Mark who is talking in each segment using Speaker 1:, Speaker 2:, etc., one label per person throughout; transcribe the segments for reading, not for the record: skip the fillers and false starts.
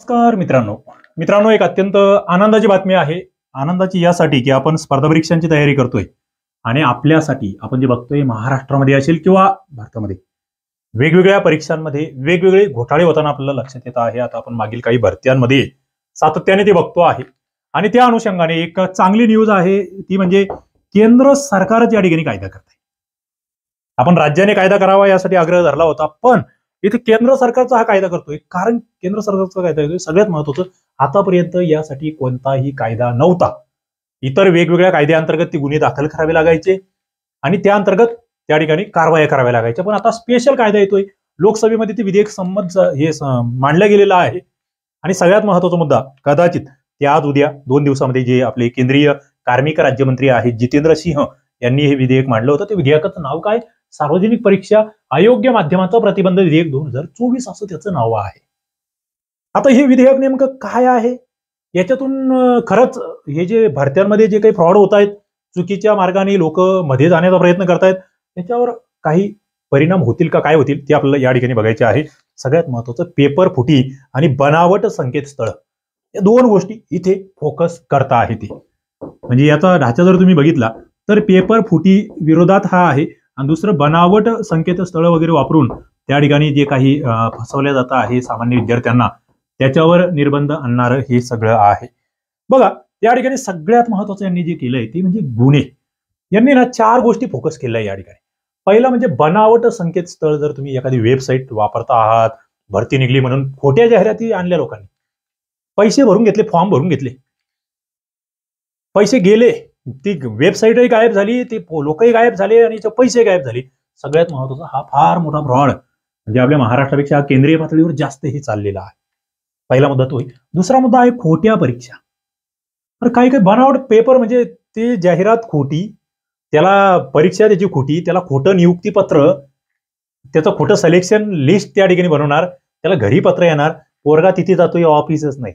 Speaker 1: नमस्कार मित्रांनो मित्रांनो एक अत्यंत आनंदाची बातमी आहे. आनंदाची यासाठी की आपण स्पर्धा परीक्षांची तयारी करतोय आणि आपल्यासाठी आपण जे बघतोय महाराष्ट्रामध्ये असेल किंवा भारतामध्ये वेगवेगळ्या परीक्षांमध्ये वेगवेगळे घोटाळे होताना आपल्याला लक्षात येत आहे. आता आपण मागील काही भरत्यांमध्ये सातत्याने ते बघतो आहे आणि त्या अनुषंगाने एक चांगली न्यूज आहे ती म्हणजे केंद्र सरकारच या ठिकाणी कायदा करत आहे. आपण राज्याने कायदा करावा यासाठी आग्रह धरला होता, पण इथे केंद्र सरकारचा हा कायदा करतोय. कारण केंद्र सरकारचा कायदा येतोय सगळ्यात महत्वाचं, आतापर्यंत यासाठी कोणताही कायदा नव्हता. इतर वेगवेगळ्या कायद्याअंतर्गत ते गुन्हे दाखल करावे लागायचे आणि त्या अंतर्गत त्या ठिकाणी कारवाया कराव्या लागायच्या. पण आता स्पेशल कायदा येतोय, लोकसभेमध्ये ते विधेयक मांडलं गेलेलं आहे. आणि सगळ्यात महत्वाचा मुद्दा कदाचित ते आज उद्या 2 दिवसामध्ये जे आपले केंद्रीय कार्मिक राज्यमंत्री आहेत जितेंद्र सिंह यांनी हे विधेयक मांडलं होतं. ते विधेयकाचं नाव काय? सार्वजनिक परीक्षा अयोग्य माध्यमाचा प्रतिबंध विधेयक 2024 असं त्याचं नाव आहे. आता हे विधेयक नेमकं काय आहे? याच्यातून खरंच हे जे भरत्यांमध्ये जे काही फ्रॉड होत आहेत, चुकीच्या मार्गाने लोक मध्ये जाण्याचा प्रयत्न करतायत, त्याच्यावर काही परिणाम होतील का, काय होतील ते आपल्याला या ठिकाणी बघायचे आहे. सगळ्यात महत्वाचं पेपर फुटी आणि बनावट संकेतस्थळ या दोन गोष्टी इथे फोकस करता आहे. ते म्हणजे याचा ढाचा जर तुम्ही बघितला तर पेपर फुटी विरोधात हा आहे आणि दुसरं बनावट संकेतस्थळ वगैरे वापरून त्या ठिकाणी जे काही फसवल्या जातं आहे सामान्य विद्यार्थ्यांना त्याच्यावर निर्बंध आणणारं हे सगळं आहे. बघा या ठिकाणी सगळ्यात महत्वाचं यांनी जे केलंय ते म्हणजे गुन्हे. यांनी ना 4 गोष्टी फोकस केल्या या ठिकाणी. पहिला म्हणजे बनावट संकेतस्थळ. जर तुम्ही एखादी वेबसाईट वापरता आहात, भरती निघली म्हणून खोट्या जाहिराती आणल्या लोकांनी, पैसे भरून घेतले, फॉर्म भरून घेतले, पैसे गेले, ती वेबसाईटही गायब झाली, ते लोकही गायब झाले आणि पैसे गायब झाले. सगळ्यात महत्वाचा हा फार मोठा फ्रॉड म्हणजे आपल्या महाराष्ट्रापेक्षा केंद्रीय पातळीवर जास्त हे चाललेला आहे. पहिला मुद्दा तो. दुसरा मुद्दा आहे खोट्या परीक्षा. तर काही काही बनावट पेपर म्हणजे ते जाहिरात खोटी, त्याला परीक्षा त्याची खोटी, त्याला खोटं नियुक्तीपत्र, त्याचं खोटं सिलेक्शन लिस्ट त्या ठिकाणी बनवणार, त्याला घरी पत्र येणार, पोरगा तिथे जातो या ऑफिसच नाही.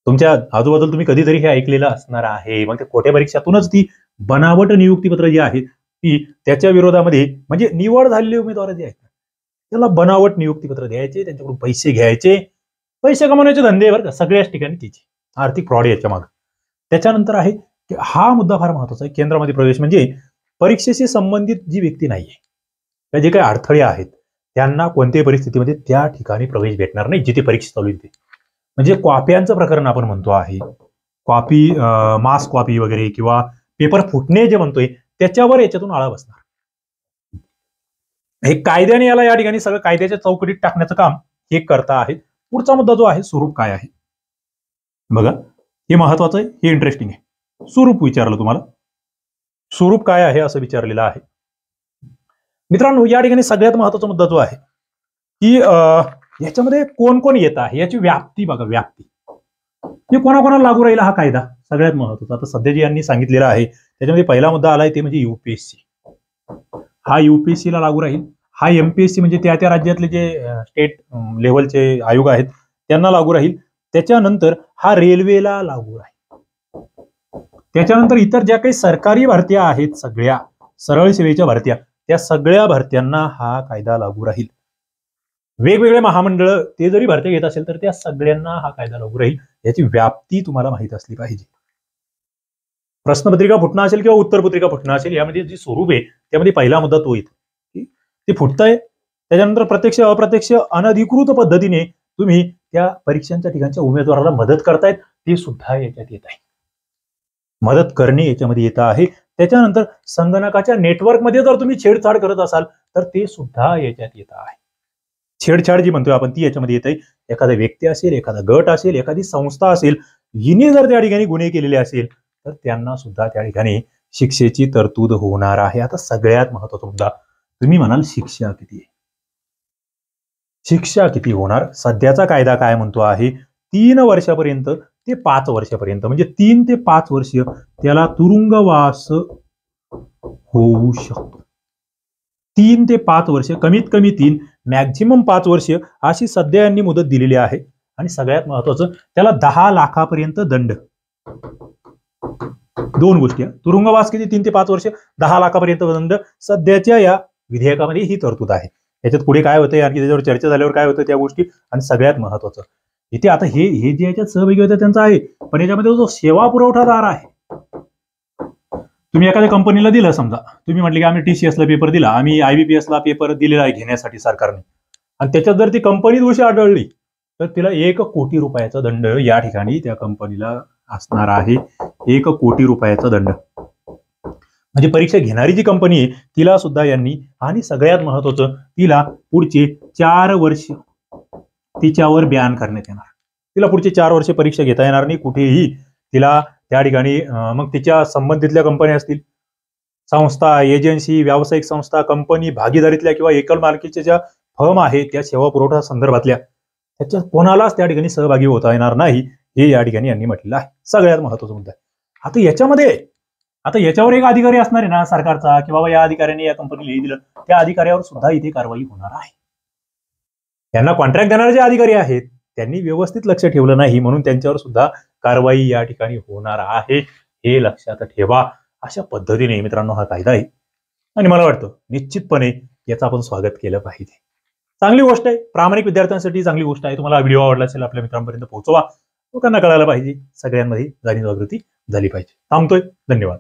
Speaker 1: तुमच्या आजूबाजूला तुम्ही कधीतरी हे ऐकलेलं असणार आहे. मग त्या खोट्या परीक्षातूनच ती बनावट नियुक्तीपत्र जी आहेत ती त्याच्या विरोधामध्ये म्हणजे निवड झालेले उमेदवार जे आहेत त्याला बनावट नियुक्तीपत्र द्यायचे, त्यांच्याकडून पैसे घ्यायचे, पैसे कमवण्याचे धंदे बरं का सगळ्याच ठिकाणी तिचे आर्थिक फ्रॉड याच्या मागे. त्याच्यानंतर आहे की हा मुद्दा फार महत्वाचा आहे, केंद्रामध्ये प्रवेश म्हणजे परीक्षेशी संबंधित जी व्यक्ती नाहीये त्या जे काही अडथळे आहेत त्यांना कोणत्याही परिस्थितीमध्ये त्या ठिकाणी प्रवेश भेटणार नाही जिथे परीक्षा चालू आहे. म्हणजे कॉप्यांचं प्रकरण आपण म्हणतो आहे, कॉपी, मास कॉपी वगैरे किंवा पेपर फुटणे जे म्हणतोय त्याच्यावर याच्यातून आळा बसणार. हे कायद्याने याला या ठिकाणी सगळं कायद्याच्या चौकटीत टाकण्याचं काम हे करता आहेत. पुढचा मुद्दा जो आहे स्वरूप काय आहे बघा, हे महत्वाचं आहे, हे इंटरेस्टिंग आहे. स्वरूप विचारलं तुम्हाला, स्वरूप काय आहे असं विचारलेलं आहे. मित्रांनो या ठिकाणी सगळ्यात महत्वाचा मुद्दा जो आहे की याच्यामध्ये कोण कोण येत आहे याची व्याप्ती बघा. व्याप्ती हे कोणाकोणाला लागू राहील हा कायदा सगळ्यात महत्वाचा. आता सध्या जे यांनी सांगितलेलं आहे त्याच्यामध्ये पहिला मुद्दा आलाय ते म्हणजे युपीएससी. हा युपीएससी ला लागू राहील. हा एमपीएससी म्हणजे त्या त्या राज्यातले जे स्टेट लेव्हलचे आयोग आहेत त्यांना लागू राहील. त्याच्यानंतर हा रेल्वेला लागू राहील. त्याच्यानंतर इतर ज्या काही सरकारी भरत्या आहेत सगळ्या सरळ सेवेच्या भरत्या त्या सगळ्या भरत्यांना हा कायदा लागू राहील. वेगवेगळे महामंडळ ते जरी भरती घेत असेल तर त्या सगळ्यांना हा कायदा लागू राहील. याची व्याप्ती तुम्हाला माहित असली पाहिजे. प्रश्नपत्रिका फुटणं असेल किंवा उत्तरपत्रिका फुटणं असेल यामध्ये जे स्वरूप आहे त्यामध्ये पहिला मुद्दा तो येतो, ते फुटतंय. त्याच्यानंतर प्रत्यक्ष अप्रत्यक्ष अनधिकृत पद्धतीने तुम्ही त्या परीक्षांच्या ठिकाणच्या उमेदवाराला मदत करतायत ते सुद्धा याच्यात येत आहे. मदत करणे याच्यामध्ये येत आहे. त्याच्यानंतर संगणकाच्या नेटवर्कमध्ये जर तुम्ही छेडछाड करत असाल तर ते सुद्धा याच्यात येत आहे. छेडछाड जी म्हणतोय आपण ती याच्यामध्ये येत आहे. एखादा व्यक्ती असेल, एखादा गट असेल, एखादी संस्था असेल, हिने जर त्या ठिकाणी गुन्हे केलेले असेल तर त्यांना सुद्धा त्या ठिकाणी शिक्षेची तरतूद होणार आहे. आता सगळ्यात महत्वाचा मुद्दा, तुम्ही म्हणाल शिक्षा किती आहे? शिक्षा किती होणार? सध्याचा कायदा काय म्हणतो आहे 3 वर्षापर्यंत ते 5 वर्षापर्यंत म्हणजे 3 ते 5 वर्ष त्याला तुरुंगवास होऊ शकतो. 3 ते 5 वर्ष, कमीत कमी 3, मॅक्झिमम 5 वर्ष अशी सध्या यांनी मुदत दिलेली आहे. आणि सगळ्यात महत्वाचं त्याला 10 लाखापर्यंत दंड. 2 गोष्टी, तुरुंगवास किती 3 ते 5 वर्ष, 10 लाखापर्यंत दंड सध्याच्या या विधेयकामध्ये ही तरतूद आहे. याच्यात पुढे काय होतं आणखी त्याच्यावर चर्चा झाल्यावर काय होतं त्या गोष्टी. आणि सगळ्यात महत्वाचं इथे आता हे जे याच्यात सहभागी होते त्यांचा आहे, पण याच्यामध्ये जो सेवा पुरवठादार आहे, तुम्ही एखाद्या कंपनीला दिलं, समजा तुम्ही म्हटले की आम्ही TCS ला पेपर दिला, आम्ही IBPS ला पेपर दिलेला आहे घेण्यासाठी सरकारने, आणि त्याच्यात जर ती कंपनी दोषी आढळली तर तिला 1 कोटी रुपयाचा दंड या ठिकाणी त्या कंपनीला असणार आहे. 1 कोटी रुपयाचा दंड. म्हणजे परीक्षा घेणारी जी कंपनी आहे तिला सुद्धा यांनी, आणि सगळ्यात महत्वाचं, तिला पुढचे 4 वर्ष तिच्यावर बॅन करण्यात येणार. तिला पुढचे 4 वर्ष परीक्षा घेता येणार नाही कुठेही. तिला त्या ठिकाणी मग तिच्या संबंधितल्या कंपन्या असतील, संस्था, एजन्सी, व्यावसायिक संस्था, कंपनी, भागीदारीतल्या किंवा एकल मालकीच्या ज्या फर्म आहे त्या सेवा पुरवठा संदर्भातल्या, त्याच्यात कोणालाच त्या ठिकाणी सहभागी होता येणार नाही, हे या ठिकाणी यांनी म्हटलेलं आहे. सगळ्यात महत्वाचा मुद्दा आहे. आता याच्यावर एक अधिकारी असणार आहे ना सरकारचा, की बाबा या अधिकाऱ्याने या कंपनीला हे दिलं, त्या अधिकाऱ्यावर सुद्धा इथे कारवाई होणार आहे. यांना कॉन्ट्रॅक्ट देणारे जे अधिकारी आहेत त्यांनी व्यवस्थित लक्ष ठेवलं नाही म्हणून त्यांच्यावर सुद्धा कारवाई या ठिकाणी होणार आहे. हे लक्षात ठेवा. अशा पद्धतीने मित्रांनो हा कायदा आहे, आणि मला वाटतं निश्चितपणे याचं आपण स्वागत केलं पाहिजे. चांगली गोष्ट आहे, प्रामाणिक विद्यार्थ्यांसाठी चांगली गोष्ट आहे. तुम्हाला व्हिडिओ आवडला असेल आपल्या मित्रांपर्यंत पोहोचवा, लोकांना कळायला पाहिजे, सगळ्यांमध्ये जाणीव जागृती झाली पाहिजे. थांबतोय. धन्यवाद.